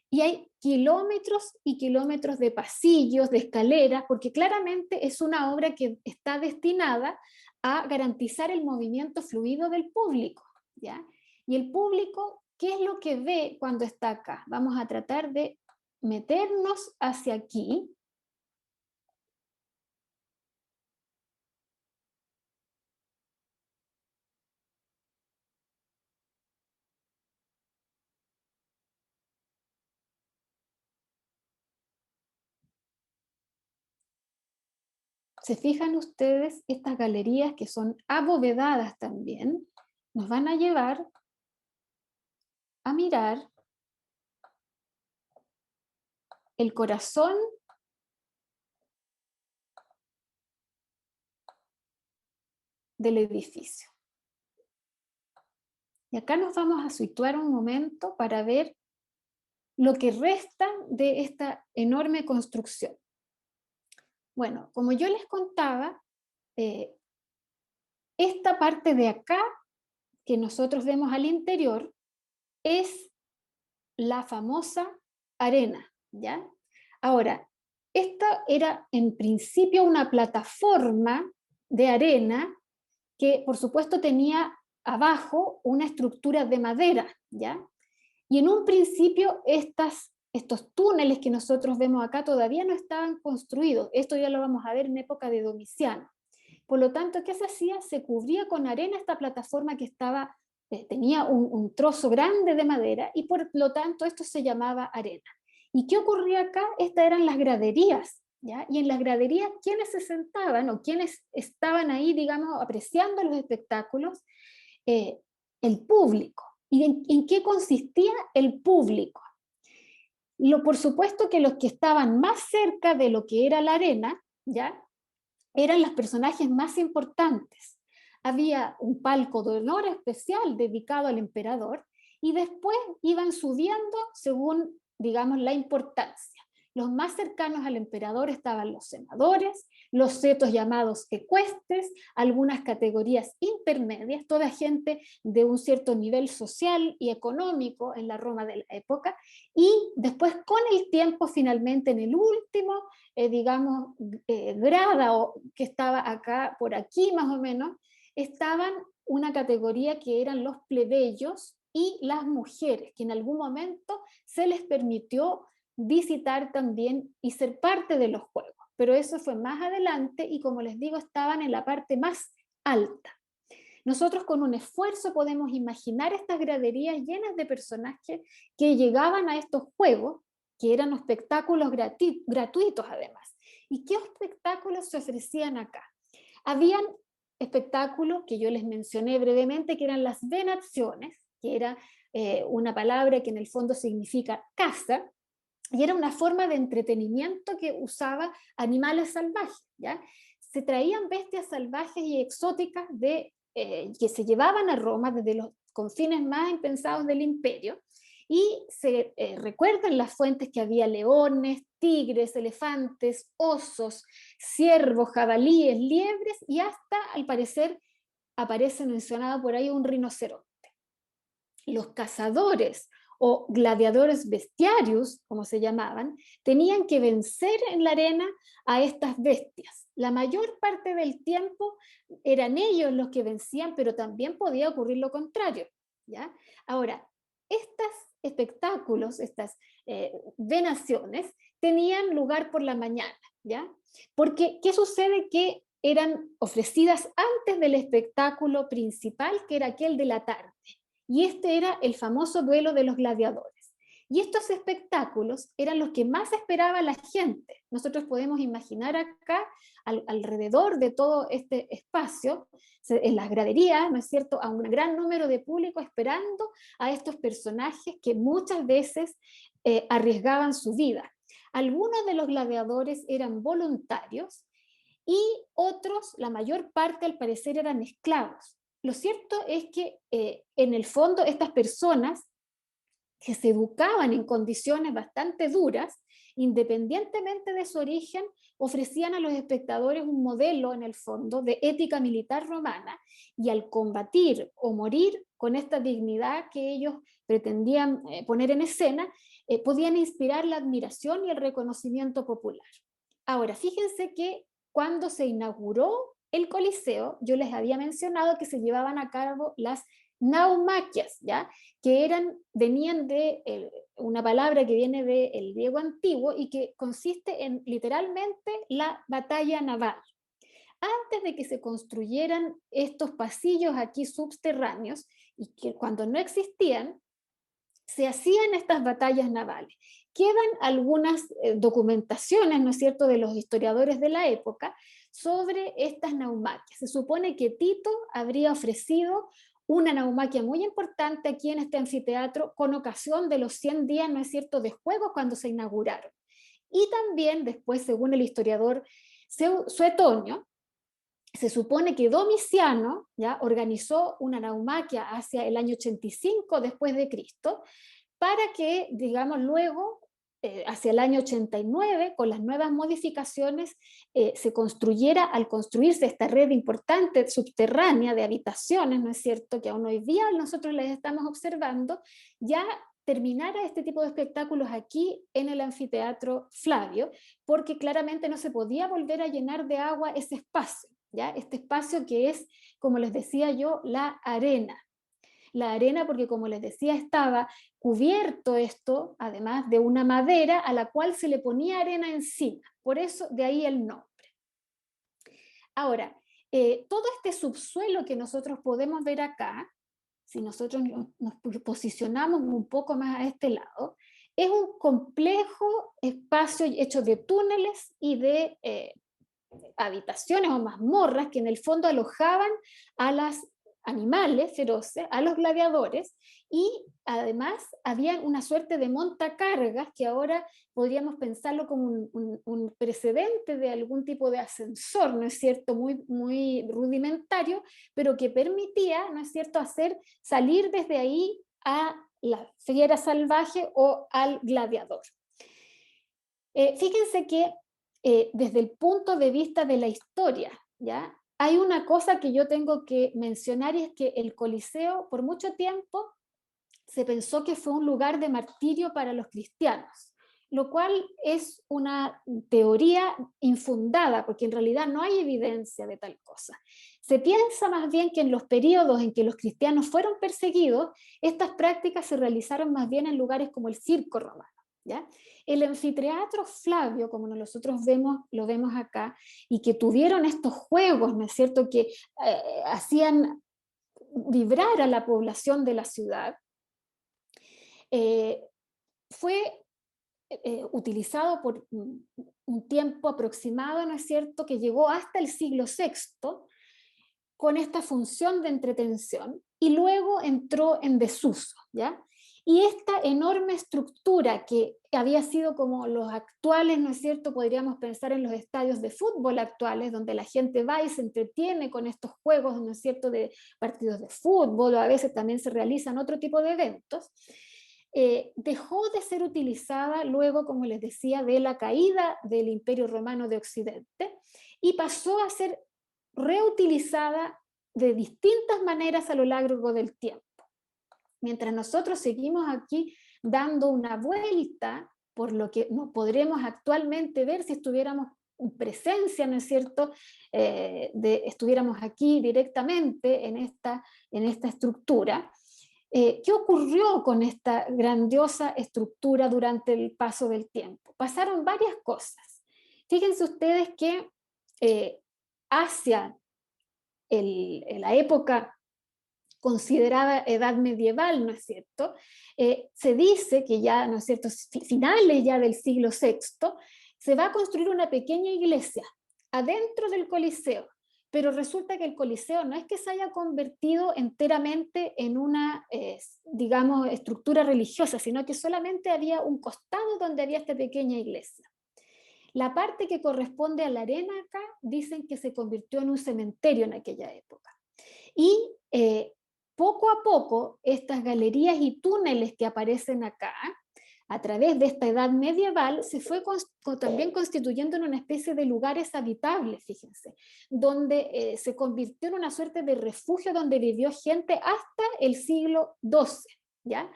Y hay kilómetros y kilómetros de pasillos, de escaleras, porque claramente es una obra que está destinada a garantizar el movimiento fluido del público, ¿ya? Y el público, ¿qué es lo que ve cuando está acá? Vamos a tratar de meternos hacia aquí. Se fijan ustedes, estas galerías que son abovedadas también, nos van a llevar a mirar el corazón del edificio. Y acá nos vamos a situar un momento para ver lo que resta de esta enorme construcción. Bueno, como yo les contaba, esta parte de acá que nosotros vemos al interior es la famosa arena, ¿ya? Ahora, esta era en principio una plataforma de arena que por supuesto tenía abajo una estructura de madera, ¿ya? Y en un principio estos túneles que nosotros vemos acá todavía no estaban construidos. Esto ya lo vamos a ver en época de Domiciano. Por lo tanto, ¿qué se hacía? Se cubría con arena esta plataforma que tenía un trozo grande de madera y por lo tanto esto se llamaba arena. ¿Y qué ocurría acá? Estas eran las graderías, ¿ya? Y en las graderías, ¿quiénes se sentaban o quiénes estaban ahí, digamos, apreciando los espectáculos? el público. ¿Y en qué consistía el público? Por supuesto que los que estaban más cerca de lo que era la arena, ¿ya?, eran los personajes más importantes. Había un palco de honor especial dedicado al emperador y después iban subiendo según, digamos, la importancia. Los más cercanos al emperador estaban los senadores, los setos llamados ecuestres, algunas categorías intermedias, toda gente de un cierto nivel social y económico en la Roma de la época, y después con el tiempo finalmente en el último, digamos, grada o que estaba acá, por aquí más o menos, estaban una categoría que eran los plebeyos y las mujeres, que en algún momento se les permitió visitar también y ser parte de los juegos. Pero eso fue más adelante y, como les digo, estaban en la parte más alta. Nosotros con un esfuerzo podemos imaginar estas graderías llenas de personajes que llegaban a estos juegos, que eran espectáculos gratuitos además. ¿Y qué espectáculos se ofrecían acá? Habían espectáculos que yo les mencioné brevemente, que eran las venaciones, que era una palabra que en el fondo significa caza, y era una forma de entretenimiento que usaba animales salvajes, ¿ya? Se traían bestias salvajes y exóticas que se llevaban a Roma desde los confines más impensados del imperio, y se recuerdan las fuentes que había leones, tigres, elefantes, osos, ciervos, jabalíes, liebres, y hasta, al parecer, aparece mencionado por ahí un rinoceronte. Los cazadores o gladiadores bestiarios, como se llamaban, tenían que vencer en la arena a estas bestias. La mayor parte del tiempo eran ellos los que vencían, pero también podía ocurrir lo contrario, ¿ya? Ahora, estos espectáculos, estas venaciones, tenían lugar por la mañana, ¿ya? Porque, ¿qué sucede? Que eran ofrecidas antes del espectáculo principal, que era aquel de la tarde. Y este era el famoso duelo de los gladiadores. Y estos espectáculos eran los que más esperaba la gente. Nosotros podemos imaginar acá, alrededor de todo este espacio, en las graderías, ¿no es cierto?, a un gran número de público esperando a estos personajes que muchas veces arriesgaban su vida. Algunos de los gladiadores eran voluntarios y otros, la mayor parte al parecer, eran esclavos. Lo cierto es que en el fondo estas personas que se educaban en condiciones bastante duras, independientemente de su origen, ofrecían a los espectadores un modelo en el fondo de ética militar romana, y al combatir o morir con esta dignidad que ellos pretendían poner en escena, podían inspirar la admiración y el reconocimiento popular. Ahora, fíjense que cuando se inauguró el Coliseo, yo les había mencionado que se llevaban a cabo las naumaquias, ¿ya?, que venían de una palabra que viene del griego antiguo y que consiste en literalmente la batalla naval. Antes de que se construyeran estos pasillos aquí subterráneos, y que cuando no existían, se hacían estas batallas navales. Quedan algunas documentaciones, ¿no es cierto?, de los historiadores de la época sobre estas naumaquias. Se supone que Tito habría ofrecido una naumaquia muy importante aquí en este anfiteatro con ocasión de los 100 días, ¿no es cierto?, de juegos cuando se inauguraron. Y también después, según el historiador Suetonio, se supone que Domiciano ya organizó una naumaquia hacia el año 85 después de Cristo, para que, digamos, luego, hacia el año 89, con las nuevas modificaciones, se construyera, al construirse esta red importante subterránea de habitaciones, ¿no es cierto?, que aún hoy día nosotros les estamos observando, ya terminara este tipo de espectáculos aquí en el anfiteatro Flavio, porque claramente no se podía volver a llenar de agua ese espacio, ¿ya? Este espacio que es, como les decía yo, la arena. La arena, porque como les decía, estaba cubierto esto, además de una madera a la cual se le ponía arena encima. Por eso, de ahí el nombre. Ahora, todo este subsuelo que nosotros podemos ver acá, si nosotros nos posicionamos un poco más a este lado, es un complejo espacio hecho de túneles y de habitaciones o mazmorras que en el fondo alojaban a las animales feroces, a los gladiadores, y además había una suerte de montacargas que ahora podríamos pensarlo como un precedente de algún tipo de ascensor, ¿no es cierto?, muy, muy rudimentario, pero que permitía, ¿no es cierto?, salir desde ahí a la fiera salvaje o al gladiador. Fíjense que desde el punto de vista de la historia, ¿ya?, hay una cosa que yo tengo que mencionar, y es que el Coliseo por mucho tiempo se pensó que fue un lugar de martirio para los cristianos, lo cual es una teoría infundada, porque en realidad no hay evidencia de tal cosa. Se piensa más bien que en los periodos en que los cristianos fueron perseguidos, estas prácticas se realizaron más bien en lugares como el circo romano, ¿ya? El anfiteatro Flavio, como nosotros lo vemos acá, y que tuvieron estos juegos, ¿no es cierto?, que hacían vibrar a la población de la ciudad, fue utilizado por un tiempo aproximado, ¿no es cierto?, que llegó hasta el siglo VI, con esta función de entretención, y luego entró en desuso, ¿ya? Y esta enorme estructura que había sido como los actuales, ¿no es cierto?, podríamos pensar en los estadios de fútbol actuales, donde la gente va y se entretiene con estos juegos, ¿no es cierto?, de partidos de fútbol, o a veces también se realizan otro tipo de eventos. Dejó de ser utilizada luego, como les decía, de la caída del Imperio Romano de Occidente, y pasó a ser reutilizada de distintas maneras a lo largo del tiempo. Mientras nosotros seguimos aquí dando una vuelta por lo que no podremos actualmente ver si estuviéramos en presencia, ¿no es cierto?, estuviéramos aquí directamente en esta estructura. ¿Qué ocurrió con esta grandiosa estructura durante el paso del tiempo? Pasaron varias cosas. Fíjense ustedes que hacia la época considerada edad medieval, ¿no es cierto?, se dice que ya, ¿no es cierto?, finales ya del siglo VI, se va a construir una pequeña iglesia adentro del Coliseo, pero resulta que el Coliseo no es que se haya convertido enteramente en una, digamos, estructura religiosa, sino que solamente había un costado donde había esta pequeña iglesia. La parte que corresponde a la arena acá, dicen que se convirtió en un cementerio en aquella época. Y poco a poco, estas galerías y túneles que aparecen acá, a través de esta edad medieval, se fue también constituyendo en una especie de lugares habitables, fíjense, donde se convirtió en una suerte de refugio donde vivió gente hasta el siglo XII, ¿ya?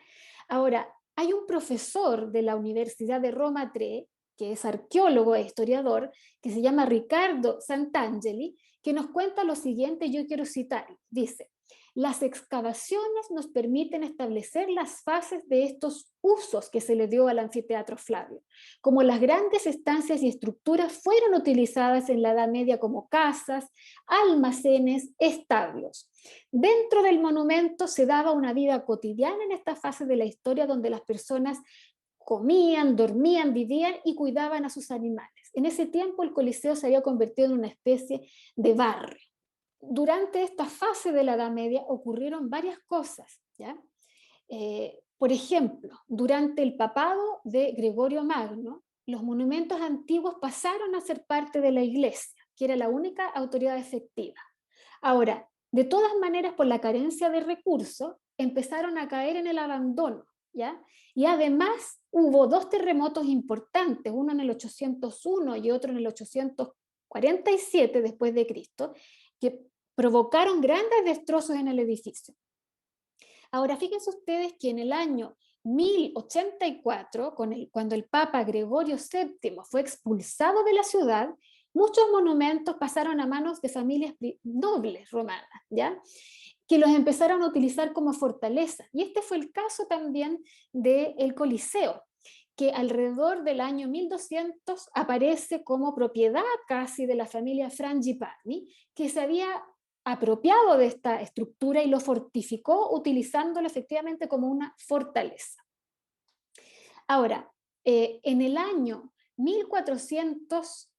Ahora, hay un profesor de la Universidad de Roma III, que es arqueólogo e historiador, que se llama Riccardo Santangeli, que nos cuenta lo siguiente, yo quiero citar, dice: las excavaciones nos permiten establecer las fases de estos usos que se le dio al anfiteatro Flavio, como las grandes estancias y estructuras fueron utilizadas en la Edad Media como casas, almacenes, establos. Dentro del monumento se daba una vida cotidiana en esta fase de la historia donde las personas comían, dormían, vivían y cuidaban a sus animales. En ese tiempo el Coliseo se había convertido en una especie de barrio. Durante esta fase de la Edad Media ocurrieron varias cosas, ¿ya? Por ejemplo, durante el papado de Gregorio Magno, los monumentos antiguos pasaron a ser parte de la iglesia, que era la única autoridad efectiva. Ahora, de todas maneras, por la carencia de recursos, empezaron a caer en el abandono, ¿ya? Y además hubo dos terremotos importantes, uno en el 801 y otro en el 847 después de Cristo, que provocaron grandes destrozos en el edificio. Ahora, fíjense ustedes que en el año 1084, cuando el Papa Gregorio VII fue expulsado de la ciudad, muchos monumentos pasaron a manos de familias nobles romanas, ¿ya?, que los empezaron a utilizar como fortaleza. Y este fue el caso también del Coliseo, que alrededor del año 1200 aparece como propiedad casi de la familia Frangipani, que se había apropiado de esta estructura y lo fortificó utilizándolo efectivamente como una fortaleza. Ahora, en el año 1400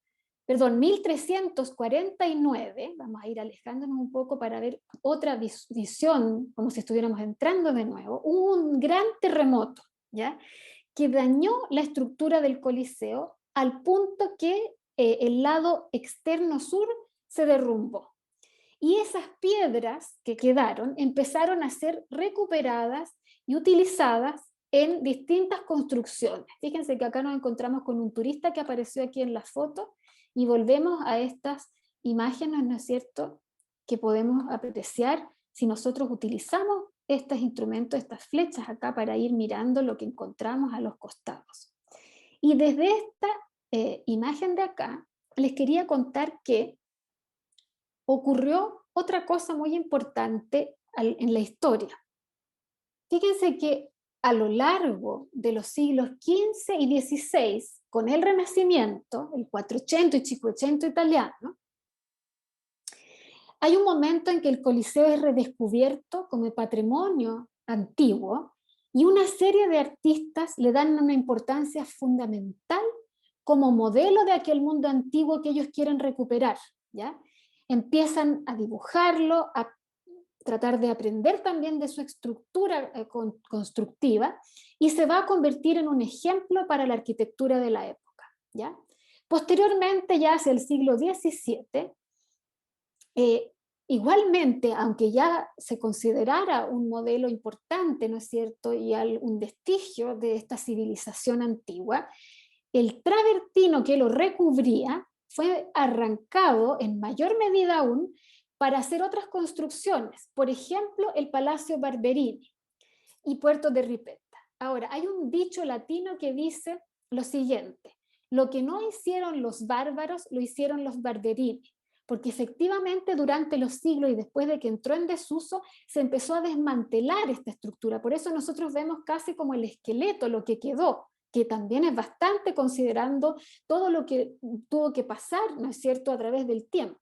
perdón, 1349, vamos a ir alejándonos un poco para ver otra visión, como si estuviéramos entrando de nuevo, hubo un gran terremoto, ¿ya?, que dañó la estructura del Coliseo al punto que el lado externo sur se derrumbó. Y esas piedras que quedaron empezaron a ser recuperadas y utilizadas en distintas construcciones. Fíjense que acá nos encontramos con un turista que apareció aquí en la foto y volvemos a estas imágenes, ¿no es cierto?, que podemos apreciar si nosotros utilizamos estos instrumentos, estas flechas acá para ir mirando lo que encontramos a los costados. Y desde esta imagen de acá les quería contar que ocurrió otra cosa muy importante en la historia. Fíjense que a lo largo de los siglos XV y XVI, con el Renacimiento, el Quattrocento y Cinquecento italiano, hay un momento en que el Coliseo es redescubierto como patrimonio antiguo y una serie de artistas le dan una importancia fundamental como modelo de aquel mundo antiguo que ellos quieren recuperar, ¿ya? Empiezan a dibujarlo, a tratar de aprender también de su estructura constructiva y se va a convertir en un ejemplo para la arquitectura de la época, ¿ya? Posteriormente, ya hacia el siglo XVII, igualmente, aunque ya se considerara un modelo importante, ¿no es cierto?, y un vestigio de esta civilización antigua, el travertino que lo recubría fue arrancado en mayor medida aún para hacer otras construcciones, por ejemplo, el Palacio Barberini y Puerto de Ripetta. Ahora, hay un dicho latino que dice lo siguiente: lo que no hicieron los bárbaros, lo hicieron los Barberini, porque efectivamente durante los siglos y después de que entró en desuso, se empezó a desmantelar esta estructura. Por eso nosotros vemos casi como el esqueleto, lo que quedó, que también es bastante considerando todo lo que tuvo que pasar, ¿no es cierto?, a través del tiempo.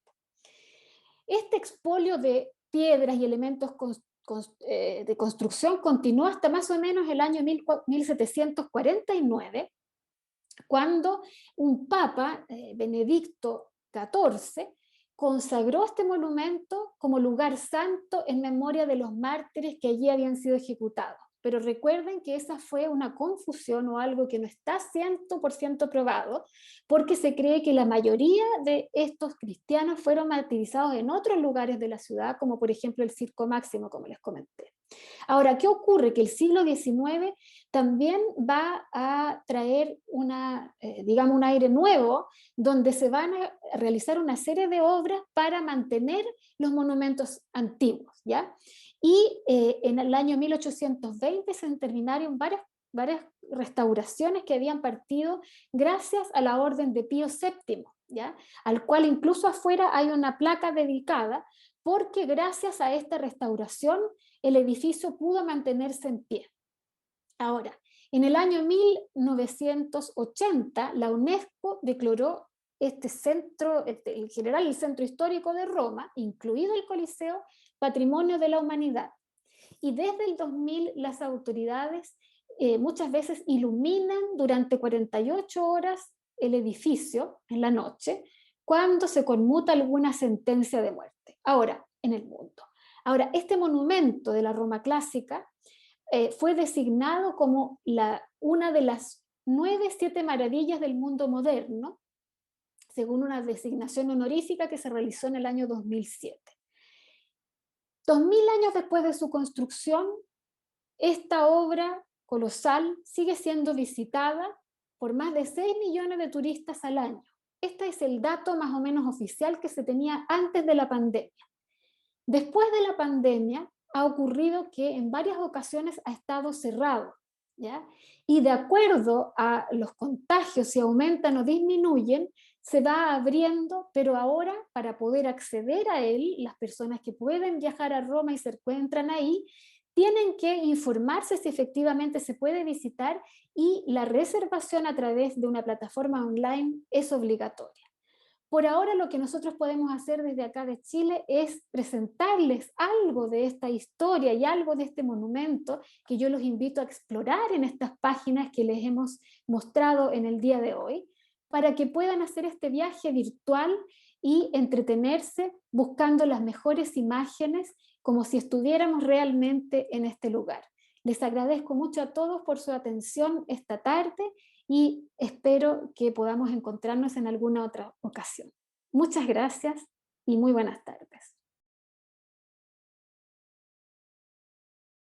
Este expolio de piedras y elementos de construcción continuó hasta más o menos el año 1749, cuando un papa, Benedicto XIV, consagró este monumento como lugar santo en memoria de los mártires que allí habían sido ejecutados. Pero recuerden que esa fue una confusión o algo que no está 100% probado, porque se cree que la mayoría de estos cristianos fueron martirizados en otros lugares de la ciudad, como por ejemplo el Circo Máximo, como les comenté. Ahora, ¿qué ocurre? Que el siglo XIX también va a traer digamos, un aire nuevo, donde se van a realizar una serie de obras para mantener los monumentos antiguos, ¿ya? Y en el año 1820 se terminaron varias restauraciones que habían partido gracias a la orden de Pío VII, ¿ya?, al cual incluso afuera hay una placa dedicada, porque gracias a esta restauración el edificio pudo mantenerse en pie. Ahora, en el año 1980, la UNESCO declaró este centro, en general el centro histórico de Roma, incluido el Coliseo, Patrimonio de la Humanidad. Y desde el 2000 las autoridades muchas veces iluminan durante 48 horas el edificio en la noche, cuando se conmuta alguna sentencia de muerte. Ahora, en el mundo. Ahora, este monumento de la Roma clásica fue designado como una de las 7 maravillas del mundo moderno, según una designación honorífica que se realizó en el año 2007. 2000 años después de su construcción, esta obra colosal sigue siendo visitada por más de 6 millones de turistas al año. Este es el dato más o menos oficial que se tenía antes de la pandemia. Después de la pandemia ha ocurrido que en varias ocasiones ha estado cerrado, ¿ya? Y de acuerdo a los contagios, si aumentan o disminuyen, se va abriendo, pero ahora para poder acceder a él, las personas que pueden viajar a Roma y se encuentran ahí, tienen que informarse si efectivamente se puede visitar, y la reservación a través de una plataforma online es obligatoria. Por ahora lo que nosotros podemos hacer desde acá de Chile es presentarles algo de esta historia y algo de este monumento, que yo los invito a explorar en estas páginas que les hemos mostrado en el día de hoy, para que puedan hacer este viaje virtual y entretenerse buscando las mejores imágenes como si estuviéramos realmente en este lugar. Les agradezco mucho a todos por su atención esta tarde y espero que podamos encontrarnos en alguna otra ocasión. Muchas gracias y muy buenas tardes.